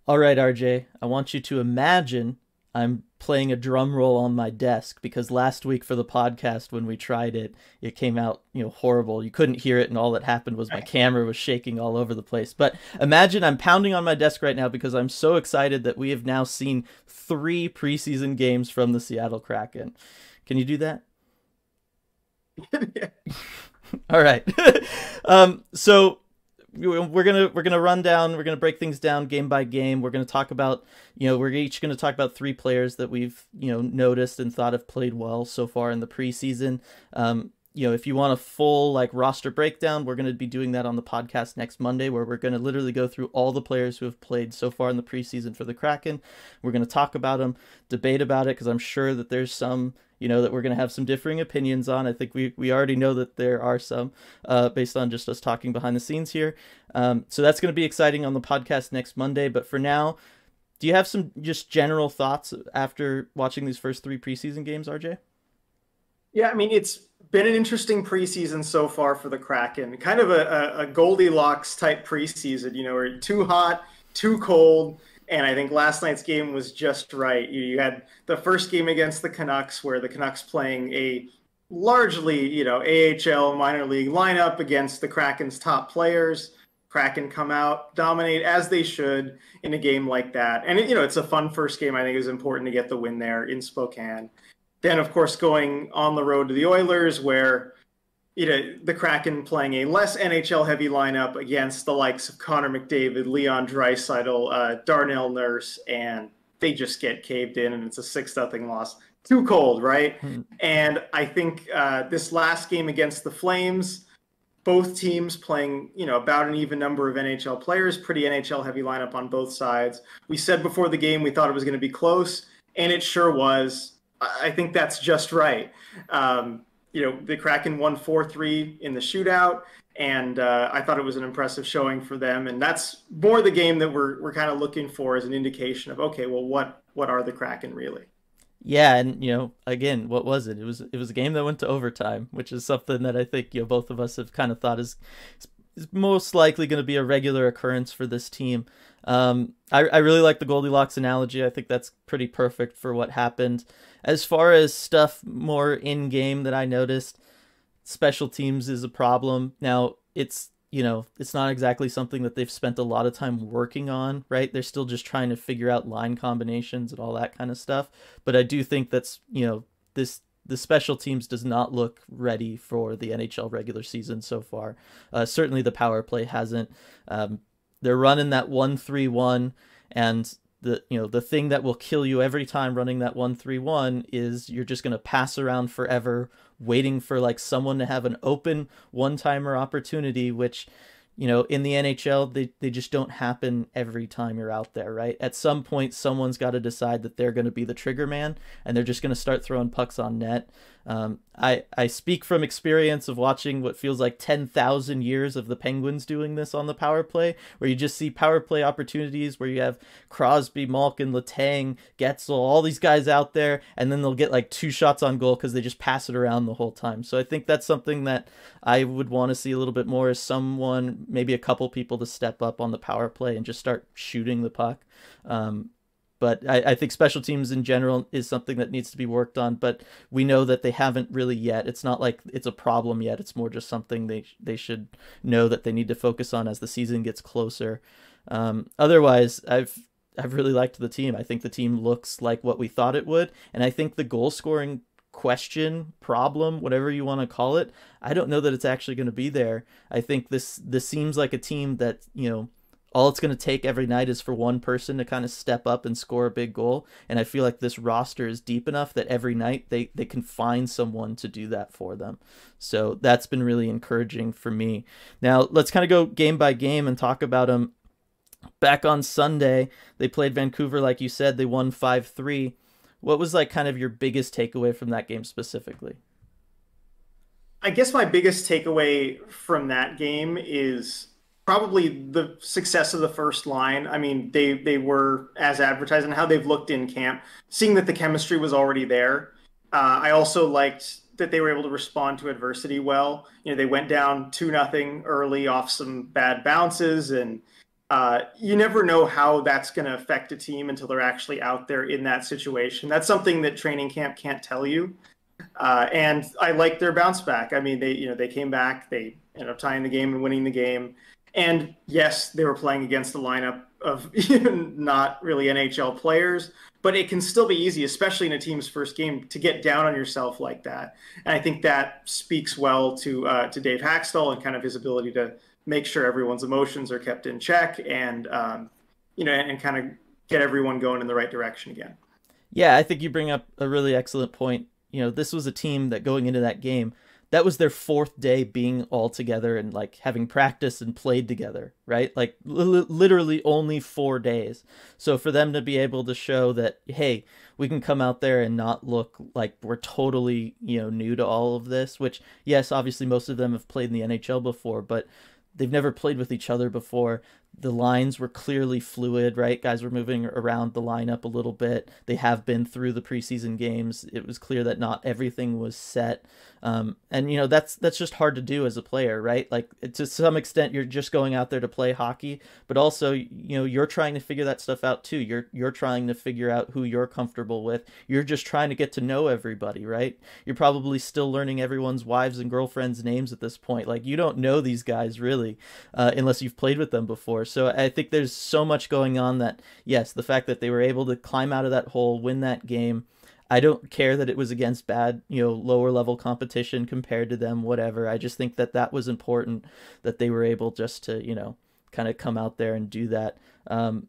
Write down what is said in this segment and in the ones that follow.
All right, RJ, I want you to imagine I'm playing a drum roll on my desk because last week for the podcast when we tried it, it came out, horrible. You couldn't hear it and all that happened was my camera was shaking all over the place. But imagine I'm pounding on my desk right now because I'm so excited that we have now seen 3 preseason games from the Seattle Kraken. Can you do that? All right. So we're gonna run down. We're gonna break things down game by game. We're gonna talk about we're each gonna talk about 3 players that we've noticed and thought have played well so far in the preseason. If you want a full like roster breakdown, we're gonna be doing that on the podcast next Monday, where we're gonna literally go through all the players who have played so far in the preseason for the Kraken. We're gonna talk about them, debate about it, because I'm sure that there's some that we're going to have some differing opinions on. I think we already know that there are some based on just us talking behind the scenes here. So that's going to be exciting on the podcast next Monday. But for now, do you have some just general thoughts after watching these first 3 preseason games, RJ? Yeah, I mean, it's been an interesting preseason so far for the Kraken. Kind of a Goldilocks type preseason, where too hot, too cold. And I think last night's game was just right. You had the first game against the Canucks, where the Canucks playing a largely, AHL minor league lineup against the Kraken's top players. Kraken come out, dominate as they should in a game like that. And, it's a fun first game. I think it was important to get the win there in Spokane. Then, of course, going on the road to the Oilers, where the Kraken playing a less NHL-heavy lineup against the likes of Connor McDavid, Leon Draisaitl, Darnell Nurse, and they just get caved in, and it's a 6-0 loss. Too cold, right? And I think this last game against the Flames, both teams playing, about an even number of NHL players, pretty NHL-heavy lineup on both sides. We said before the game we thought it was going to be close, and it sure was. I think that's just right. The Kraken won 4-3 in the shootout, and I thought it was an impressive showing for them. And that's more the game that we're kind of looking for as an indication of, okay, well, what are the Kraken really? Yeah, and again, what was it? It was a game that went to overtime, which is something that I think both of us have kind of thought is most likely going to be a regular occurrence for this team. I really like the Goldilocks analogy. I think that's pretty perfect for what happened. As far as stuff more in game that I noticed, special teams is a problem. Now it's not exactly something that they've spent a lot of time working on, right? They're still just trying to figure out line combinations and all that kind of stuff. But I do think that's this the special teams does not look ready for the NHL regular season so far. Certainly the power play hasn't. They're running that 1-3-1, and the thing that will kill you every time running that 1-3-1 is you're just going to pass around forever waiting for like someone to have an open one-timer opportunity, which in the NHL, they just don't happen every time you're out there, right? At some point, someone's got to decide that they're going to be the trigger man, and they're just going to start throwing pucks on net. I speak from experience of watching what feels like 10,000 years of the Penguins doing this on the power play, where you just see power play opportunities where you have Crosby, Malkin, Letang, Getzel, all these guys out there, and then they'll get like 2 shots on goal because they just pass it around the whole time. So I think that's something that I would want to see a little bit more, is someone, maybe a couple people, to step up on the power play and just start shooting the puck. But I think special teams in general is something that needs to be worked on, but we know that they haven't really yet. It's not like it's a problem yet. It's more just something they should know that they need to focus on as the season gets closer. Otherwise, I've really liked the team. I think the team looks like what we thought it would, and I think the goal scoring question, problem, whatever you want to call it, I don't know that it's actually going to be there. I think this seems like a team that all it's going to take every night is for one person to kind of step up and score a big goal. And I feel like this roster is deep enough that every night they can find someone to do that for them. So that's been really encouraging for me. Now let's kind of go game by game and talk about them. Back on Sunday, they played Vancouver, like you said. They won 5-3. What was like kind of your biggest takeaway from that game specifically? I guess my biggest takeaway from that game is probably the success of the first line. I mean, they were as advertised and how they've looked in camp, seeing that the chemistry was already there. I also liked that they were able to respond to adversity well. They went down 2-0 early off some bad bounces, and You never know how that's going to affect a team until they're actually out there in that situation. That's something that training camp can't tell you. And I like their bounce back. I mean, they came back, they ended up tying the game and winning the game. And yes, they were playing against a lineup of not really NHL players, but it can still be easy, especially in a team's first game, to get down on yourself like that. And I think that speaks well to Dave Haxtell and kind of his ability to make sure everyone's emotions are kept in check and and kind of get everyone going in the right direction again. Yeah, I think you bring up a really excellent point. This was a team that going into that game, that was their fourth day being all together and like having practice and played together, right? Like literally only 4 days. So for them to be able to show that, hey, we can come out there and not look like we're totally, new to all of this, which yes, obviously most of them have played in the NHL before, but they've never played with each other before. The lines were clearly fluid, right? Guys were moving around the lineup a little bit. They have been through the preseason games. It was clear that not everything was set. And that's just hard to do as a player, right? Like to some extent, you're just going out there to play hockey, but also you're trying to figure that stuff out too. You're trying to figure out who you're comfortable with. You're just trying to get to know everybody, right? You're probably still learning everyone's wives and girlfriends' names at this point. Like you don't know these guys really, unless you've played with them before. So I think there's so much going on that yes, the fact that they were able to climb out of that hole, win that game. I don't care that it was against bad, lower level competition compared to them, whatever. I just think that was important that they were able just to, kind of come out there and do that.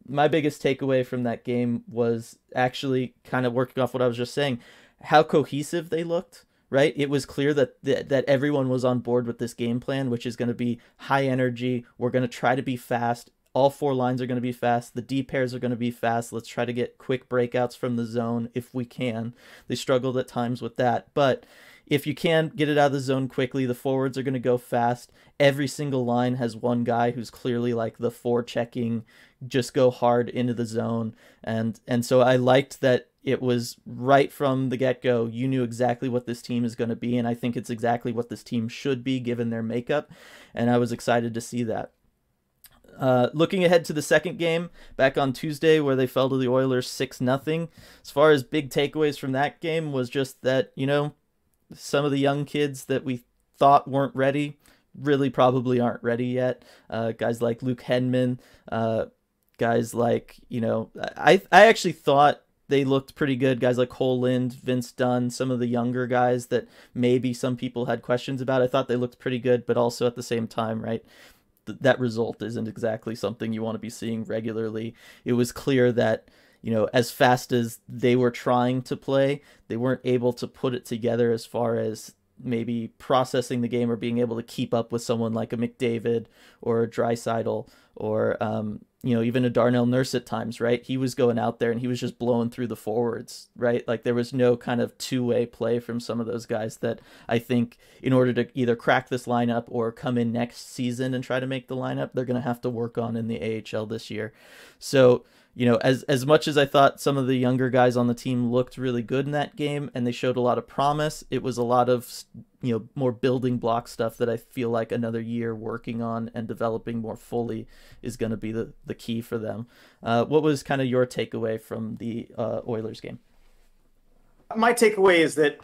My biggest takeaway from that game was actually kind of working off what I was just saying, how cohesive they looked. Right, it was clear that everyone was on board with this game plan, which is going to be high energy. We're going to try to be fast. All four lines are going to be fast. The D pairs are going to be fast. Let's try to get quick breakouts from the zone if we can. They struggled at times with that, but if you can get it out of the zone quickly, the forwards are going to go fast. Every single line has one guy who's clearly like the forechecking, just go hard into the zone. And so I liked that it was right from the get-go. You knew exactly what this team is going to be, and I think it's exactly what this team should be given their makeup, and I was excited to see that. Looking ahead to the second game back on Tuesday where they fell to the Oilers 6-0, as far as big takeaways from that game was just that, some of the young kids that we thought weren't ready really probably aren't ready yet. Guys like Luke Hedman, guys like, I actually thought they looked pretty good. Guys like Cole Lind, Vince Dunn, some of the younger guys that maybe some people had questions about. I thought they looked pretty good, but also at the same time, right, that result isn't exactly something you want to be seeing regularly. It was clear that, as fast as they were trying to play, they weren't able to put it together as far as maybe processing the game or being able to keep up with someone like a McDavid or a Draisaitl or even a Darnell Nurse at times, right? He was going out there and he was just blowing through the forwards, right? Like there was no kind of two-way play from some of those guys that I think in order to either crack this lineup or come in next season and try to make the lineup, they're going to have to work on in the AHL this year. So, as much as I thought some of the younger guys on the team looked really good in that game and they showed a lot of promise, it was a lot of, more building block stuff that I feel like another year working on and developing more fully is going to be the key for them. What was kind of your takeaway from the Oilers game? My takeaway is that,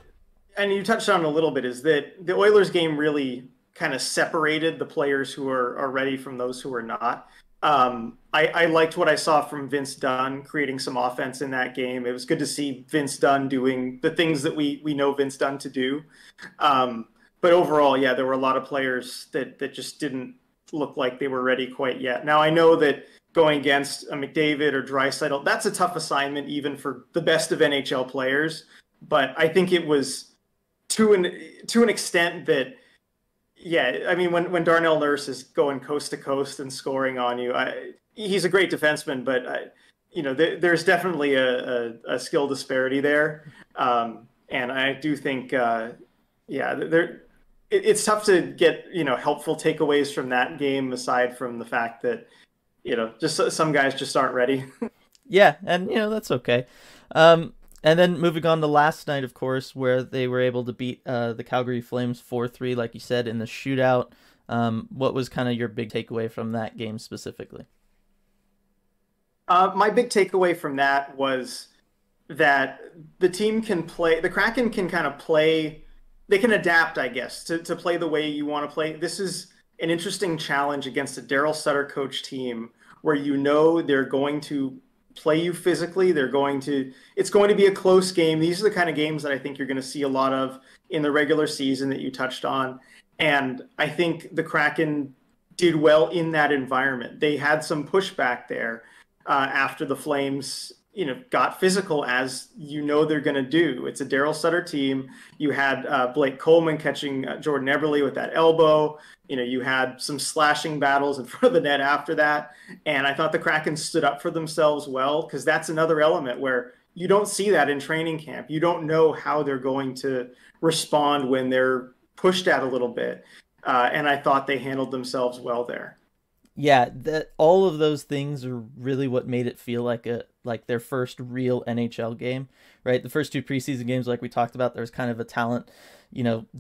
and you touched on it a little bit, is that the Oilers game really kind of separated the players who are ready from those who are not. I liked what I saw from Vince Dunn creating some offense in that game. It was good to see Vince Dunn doing the things that we know Vince Dunn to do. But overall, yeah, there were a lot of players that just didn't look like they were ready quite yet. Now, I know that going against a McDavid or Draisaitl, that's a tough assignment even for the best of NHL players. But I think it was to an extent that, yeah, I mean, when Darnell Nurse is going coast to coast and scoring on you, he's a great defenseman, but there's definitely a skill disparity there, and I do think, it's tough to get helpful takeaways from that game aside from the fact that just some guys just aren't ready. Yeah, and that's okay. And then moving on to last night, of course, where they were able to beat the Calgary Flames 4-3, like you said, in the shootout. What was kind of your big takeaway from that game specifically? My big takeaway from that was that the Kraken can kind of play, they can adapt, I guess, to play the way you want to play. This is an interesting challenge against a Daryl Sutter coach team where you know they're going to play you physically. It's going to be a close game. These are the kind of games that I think you're going to see a lot of in the regular season that you touched on. And I think the Kraken did well in that environment. They had some pushback there after the Flames, got physical, as you know they're going to do. It's a Daryl Sutter team. You had Blake Coleman catching Jordan Eberle with that elbow. You had some slashing battles in front of the net after that. And I thought the Kraken stood up for themselves well, because that's another element where you don't see that in training camp. You don't know how they're going to respond when they're pushed at a little bit. And I thought they handled themselves well there. Yeah, that all of those things are really what made it feel like their first real NHL game, right? The first two preseason games, like we talked about, there's kind of a talent,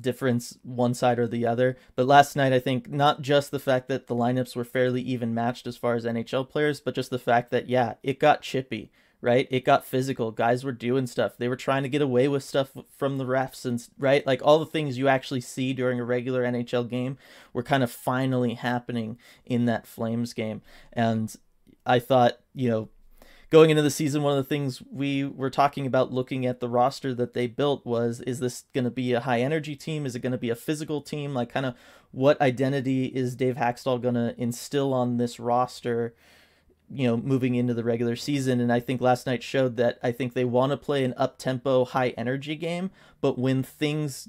difference one side or the other. But last night, I think not just the fact that the lineups were fairly even matched as far as NHL players, but just the fact that, yeah, it got chippy, right? It got physical. Guys were doing stuff. They were trying to get away with stuff from the refs, and right, like all the things you actually see during a regular NHL game were kind of finally happening in that Flames game. And I thought, going into the season, one of the things we were talking about looking at the roster that they built was, is this going to be a high energy team? Is it going to be a physical team? Like, kind of what identity is Dave Haxtell going to instill on this roster, moving into the regular season? And I think last night showed that I think they want to play an up-tempo, high-energy game, but when things,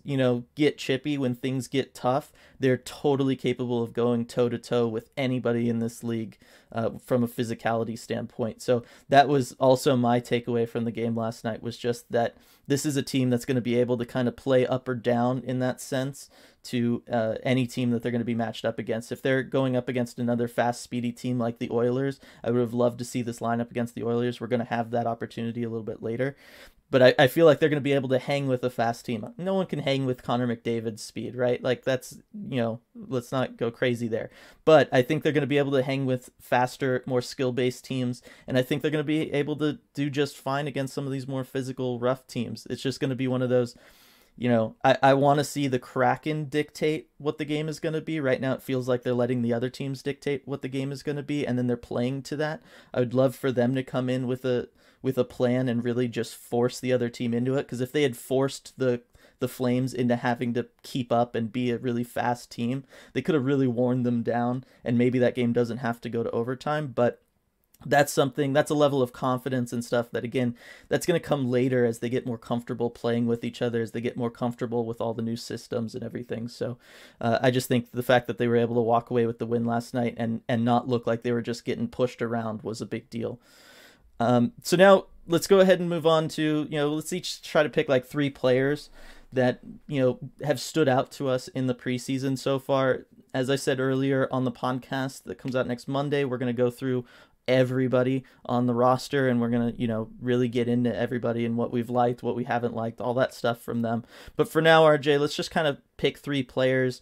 get chippy, when things get tough, they're totally capable of going toe-to-toe with anybody in this league from a physicality standpoint. So that was also my takeaway from the game last night, was just that this is a team that's going to be able to kind of play up or down in that sense to any team that they're going to be matched up against. If they're going up against another fast, speedy team like the Oilers, I would have loved to see this lineup against the Oilers. We're going to have that opportunity a little bit later. But I feel like they're going to be able to hang with a fast team. No one can hang with Connor McDavid's speed, right? Like, that's, let's not go crazy there. But I think they're going to be able to hang with faster, more skill-based teams. And I think they're going to be able to do just fine against some of these more physical, rough teams. It's just going to be one of those, I want to see the Kraken dictate what the game is going to be. Right now, it feels like they're letting the other teams dictate what the game is going to be, and then they're playing to that. I would love for them to come in with a plan and really just force the other team into it. Because if they had forced the Flames into having to keep up and be a really fast team, they could have really worn them down, and maybe that game doesn't have to go to overtime. But that's a level of confidence and stuff that, again, that's going to come later as they get more comfortable playing with each other, as they get more comfortable with all the new systems and everything. So I just think the fact that they were able to walk away with the win last night and not look like they were just getting pushed around was a big deal. So now let's go ahead and move on to, let's each try to pick like 3 players that, have stood out to us in the preseason so far. As I said earlier on the podcast that comes out next Monday, we're going to go through everybody on the roster, and we're going to, really get into everybody and what we've liked, what we haven't liked, all that stuff from them. But for now, RJ, let's just kind of pick 3 players.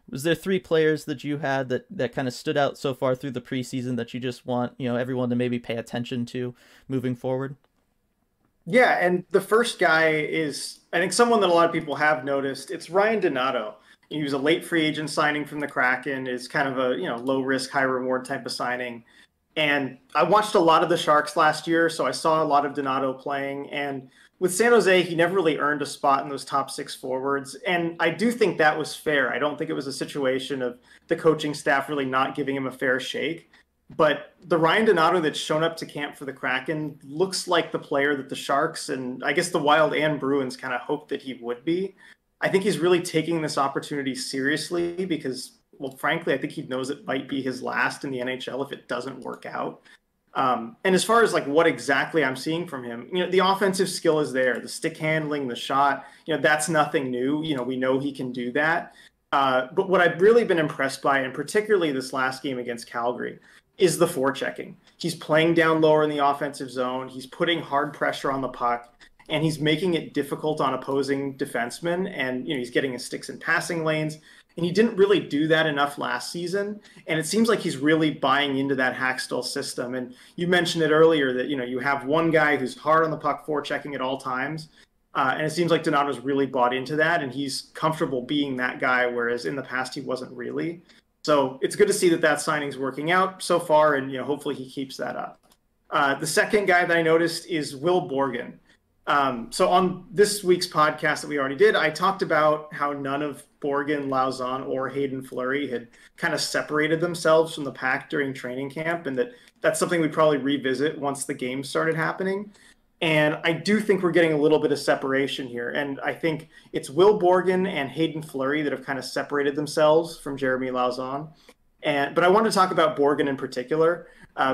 Was there 3 players that you had that kind of stood out so far through the preseason that you just want, everyone to maybe pay attention to moving forward? Yeah, and the first guy is, I think, someone that a lot of people have noticed. It's Ryan Donato. He was a late free agent signing from the Kraken. Is kind of a low risk, high reward type of signing. And I watched a lot of the Sharks last year, so I saw a lot of Donato playing. And with San Jose, he never really earned a spot in those top 6 forwards. And I do think that was fair. I don't think it was a situation of the coaching staff really not giving him a fair shake. But the Ryan Donato that's shown up to camp for the Kraken looks like the player that the Sharks and I guess the Wild and Bruins kind of hoped that he would be. I think he's really taking this opportunity seriously because, well, frankly, I think he knows it might be his last in the NHL if it doesn't work out. And as far as like what exactly I'm seeing from him, the offensive skill is there, the stick handling, the shot, that's nothing new. We know he can do that. But what I've really been impressed by, and particularly this last game against Calgary, is the forechecking. He's playing down lower in the offensive zone. He's putting hard pressure on the puck, and he's making it difficult on opposing defensemen. And he's getting his sticks in passing lanes. And he didn't really do that enough last season. And it seems like he's really buying into that Hackstall system. And you mentioned it earlier that, you have one guy who's hard on the puck, forechecking at all times. And it seems like Donato's really bought into that, and he's comfortable being that guy, whereas in the past he wasn't really. So it's good to see that signing's working out so far, and hopefully he keeps that up. The second guy that I noticed is Will Borgen. So on this week's podcast that we already did, I talked about how none of Borgen, Lauzon, or Hayden Fleury had kind of separated themselves from the pack during training camp, and that's something we'd probably revisit once the game started happening. And I do think we're getting a little bit of separation here. And I think it's Will Borgen and Hayden Fleury that have kind of separated themselves from Jeremy Lauzon. But I wanted to talk about Borgen in particular,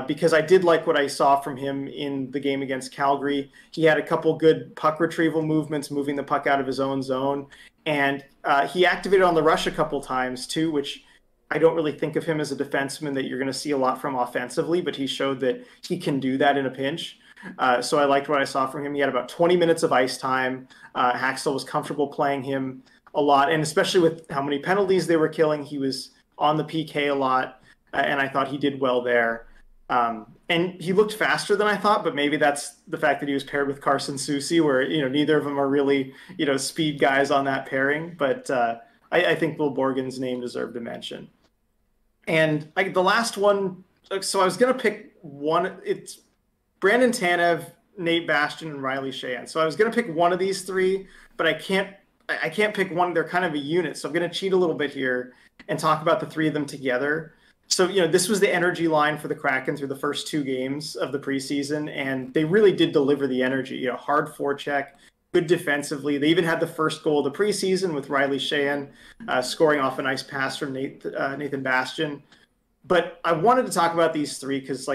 because I did like what I saw from him in the game against Calgary. He had a couple good puck retrieval movements, moving the puck out of his own zone. And he activated on the rush a couple times too, which I don't really think of him as a defenseman that you're going to see a lot from offensively, but he showed that he can do that in a pinch. So I liked what I saw from him. He had about 20 minutes of ice time. Hackstall was comfortable playing him a lot, and especially with how many penalties they were killing, he was on the PK a lot, and I thought he did well there. And he looked faster than I thought, but maybe that's the fact that he was paired with Carson Soucy, where neither of them are really speed guys on that pairing. But I think Will Borgen's name deserved a mention. And the last one, so I was going to pick one. It's Brandon Tanev, Nate Bastian, and Riley Sheahan. So I was going to pick one of these three, but I can't pick one. They're kind of a unit. So I'm going to cheat a little bit here and talk about the three of them together. So, this was the energy line for the Kraken through the first two games of the preseason, and they really did deliver the energy. Hard forecheck, good defensively. They even had the first goal of the preseason with Riley Sheahan scoring off a nice pass from Nathan Bastian. But I wanted to talk about these three because,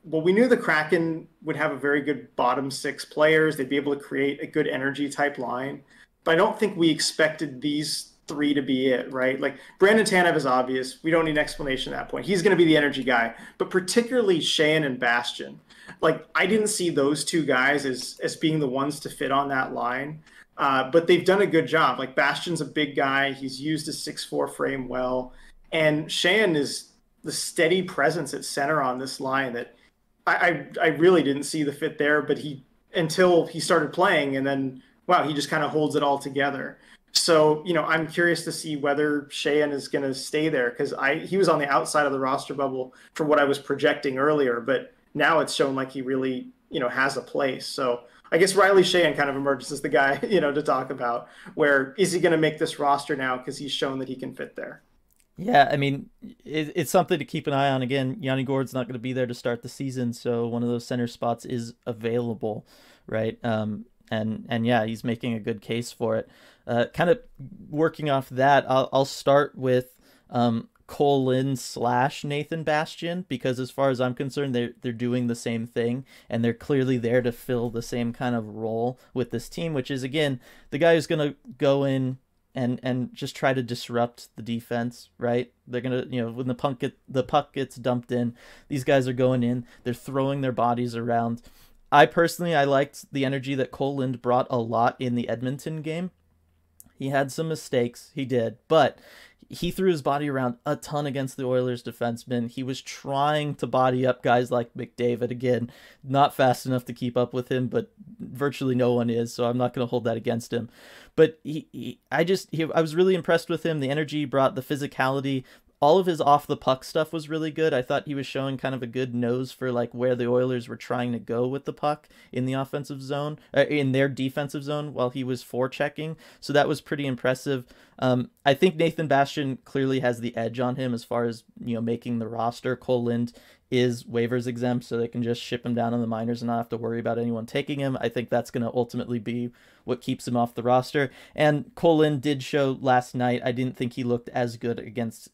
we knew the Kraken would have a very good bottom six players. They'd be able to create a good energy type line. But I don't think we expected these three to be it, right? Brandon Tanev is obvious. We don't need an explanation at that point. He's going to be the energy guy. But particularly Sheahan and Bastian. I didn't see those two guys as being the ones to fit on that line. But they've done a good job. Bastian's a big guy. He's used his 6'4" frame well. And Sheahan is the steady presence at center on this line that I really didn't see the fit there, but until he started playing, and then, wow, he just kind of holds it all together. So, I'm curious to see whether Sheahan is going to stay there, because he was on the outside of the roster bubble for what I was projecting earlier, but now it's shown like he really, has a place. So I guess Riley Sheahan kind of emerges as the guy, to talk about, where is he going to make this roster now because he's shown that he can fit there. Yeah, I mean, it's something to keep an eye on. Again, Yanni Gourde's not going to be there to start the season, so one of those center spots is available, right? And yeah, he's making a good case for it. Kind of working off that, I'll start with Cole Lind / Nathan Bastian, because as far as I'm concerned, they're doing the same thing, and they're clearly there to fill the same kind of role with this team, which is, again, the guy who's going to go in and just try to disrupt the defense, right? They're going to, when the puck gets dumped in, these guys are going in, they're throwing their bodies around. I liked the energy that Cole Lind brought a lot in the Edmonton game. He had some mistakes, he did, but he threw his body around a ton against the Oilers defensemen. He was trying to body up guys like McDavid. Again, not fast enough to keep up with him, but virtually no one is, so I'm not going to hold that against him. But I was really impressed with him. The energy he brought, the physicality, all of his off the puck stuff was really good. I thought he was showing kind of a good nose for where the Oilers were trying to go with the puck in the offensive zone, in their defensive zone while he was forechecking. So that was pretty impressive. I think Nathan Bastian clearly has the edge on him as far as, making the roster. Cole Lind is waivers exempt, so they can just ship him down on the minors and not have to worry about anyone taking him. I think that's going to ultimately be what keeps him off the roster. And Cole Lind did show last night. I didn't think he looked as good against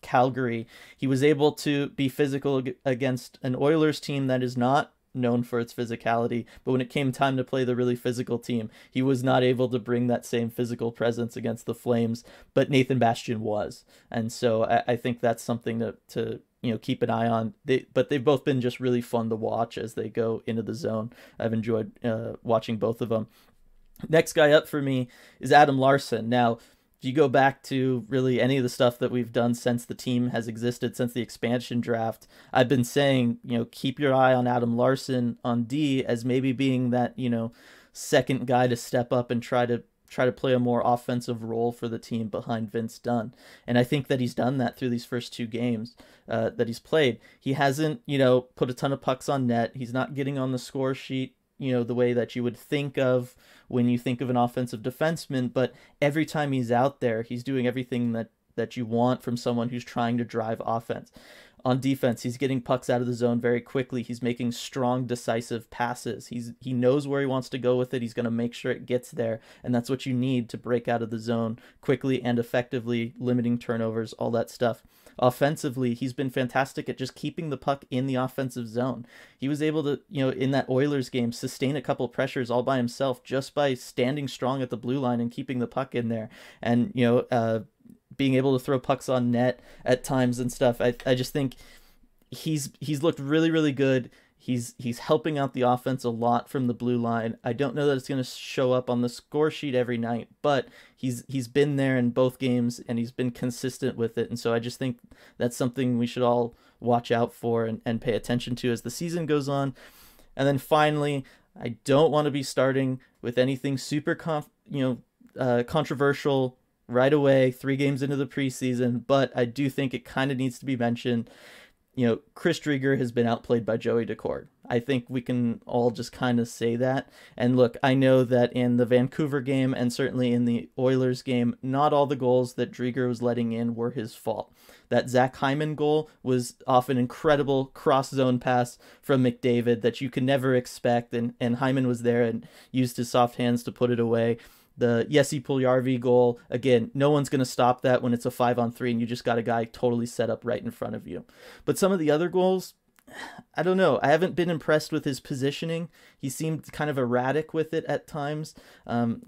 Calgary. He was able to be physical against an Oilers team that is not known for its physicality, but when it came time to play the really physical team, he was not able to bring that same physical presence against the Flames, but Nathan Bastian was. And so I think that's something to keep an eye on. But they've both been just really fun to watch as they go into the zone. I've enjoyed watching both of them. Next guy up for me is Adam Larsson. Now, if you go back to really any of the stuff that we've done since the team has existed, since the expansion draft, I've been saying, keep your eye on Adam Larson on D as maybe being that, second guy to step up and try to play a more offensive role for the team behind Vince Dunn. And I think that he's done that through these first 2 games that he's played. He hasn't, put a ton of pucks on net. He's not getting on the score sheet, the way that you would think of when you think of an offensive defenseman, but every time he's out there, he's doing everything that you want from someone who's trying to drive offense. On defense, he's getting pucks out of the zone very quickly. He's making strong, decisive passes. He knows where he wants to go with it. He's going to make sure it gets there, and that's what you need to break out of the zone quickly and effectively, limiting turnovers, all that stuff. Offensively, he's been fantastic at just keeping the puck in the offensive zone. He was able to, in that Oilers game, sustain a couple pressures all by himself just by standing strong at the blue line and keeping the puck in there. And, being able to throw pucks on net at times and stuff. I just think he's looked really, really good. He's helping out the offense a lot from the blue line. I don't know that it's going to show up on the score sheet every night, but he's been there in both games and he's been consistent with it. And so I just think that's something we should all watch out for and pay attention to as the season goes on. And then finally, I don't want to be starting with anything super controversial right away, 3 games into the preseason, but I do think it kind of needs to be mentioned. Chris Driedger has been outplayed by Joey Daccord. I think we can all just kind of say that. And look, I know that in the Vancouver game and certainly in the Oilers game, not all the goals that Driedger was letting in were his fault. That Zach Hyman goal was off an incredible cross-zone pass from McDavid that you could never expect, and Hyman was there and used his soft hands to put it away. The Jesse Puljujarvi goal, again, no one's going to stop that when it's a 5-on-3 and you just got a guy totally set up right in front of you. But some of the other goals, I don't know. I haven't been impressed with his positioning. He seemed kind of erratic with it at times.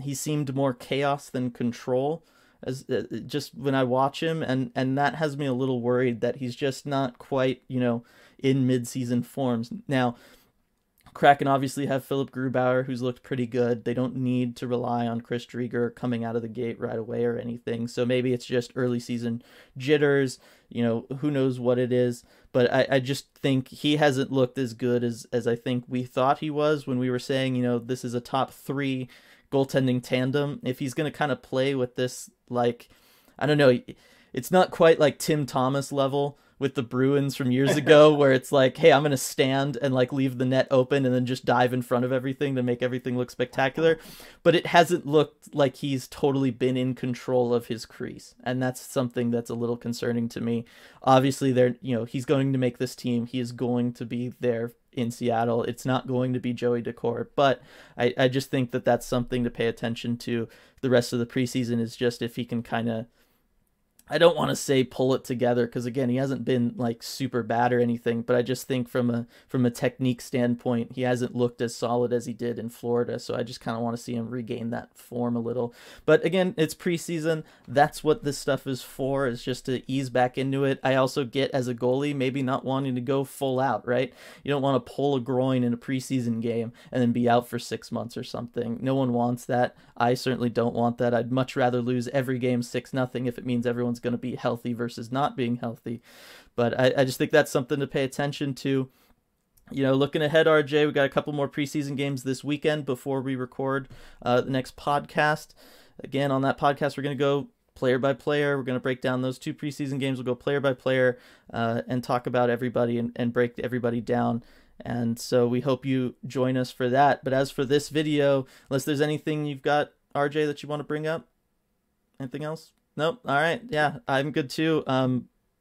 He seemed more chaos than control as just when I watch him, and that has me a little worried that he's just not quite, in mid-season forms. Now, Kraken obviously have Philip Grubauer, who's looked pretty good. They don't need to rely on Chris Driedger coming out of the gate right away or anything. So maybe it's just early season jitters. Who knows what it is. But I just think he hasn't looked as good as I think we thought he was when we were saying, this is a top 3 goaltending tandem. If he's going to kind of play with this, like, I don't know, it's not quite like Tim Thomas level with the Bruins from years ago where it's like, hey, I'm going to stand and like leave the net open and then just dive in front of everything to make everything look spectacular. But it hasn't looked like he's totally been in control of his crease. And that's something that's a little concerning to me. Obviously, he's going to make this team. He is going to be there in Seattle. It's not going to be Joey Daccord, but I just think that that's something to pay attention to the rest of the preseason, is just if he can kind of, I don't want to say pull it together, because again, he hasn't been like super bad or anything, but I just think from a technique standpoint, he hasn't looked as solid as he did in Florida. So I just kind of want to see him regain that form a little. But again, it's preseason. That's what this stuff is for, is just to ease back into it. I also get, as a goalie, maybe not wanting to go full out, right? You don't want to pull a groin in a preseason game and then be out for 6 months or something. No one wants that. I certainly don't want that. I'd much rather lose every game 6-0 if it means everyone's going to be healthy versus not being healthy. But I just think that's something to pay attention to. Looking ahead, RJ, we got a couple more preseason games this weekend before we record the next podcast. Again, on that podcast, we're going to go player by player. We're going to break down those 2 preseason games. We'll go player by player and talk about everybody and break everybody down. And so we hope you join us for that. But as for this video, unless there's anything you've got, RJ, that you want to bring up? Anything else? Nope. All right. Yeah, I'm good too.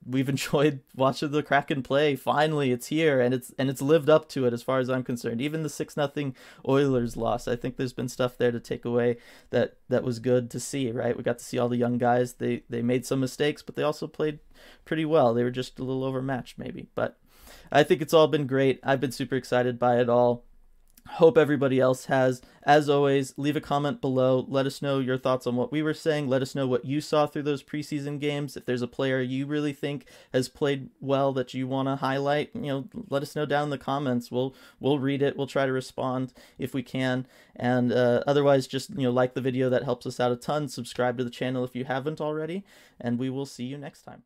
We've enjoyed watching the Kraken play. Finally, it's here, and it's lived up to it as far as I'm concerned. Even the 6-0 Oilers loss, I think there's been stuff there to take away that was good to see, right? We got to see all the young guys. They made some mistakes, but they also played pretty well. They were just a little overmatched maybe, but I think it's all been great. I've been super excited by it all. Hope everybody else has. As always, leave a comment below. Let us know your thoughts on what we were saying. Let us know what you saw through those preseason games. If there's a player you really think has played well that you want to highlight, let us know down in the comments. We'll read it. We'll try to respond if we can. And otherwise, just like the video. That helps us out a ton. Subscribe to the channel if you haven't already, and we will see you next time.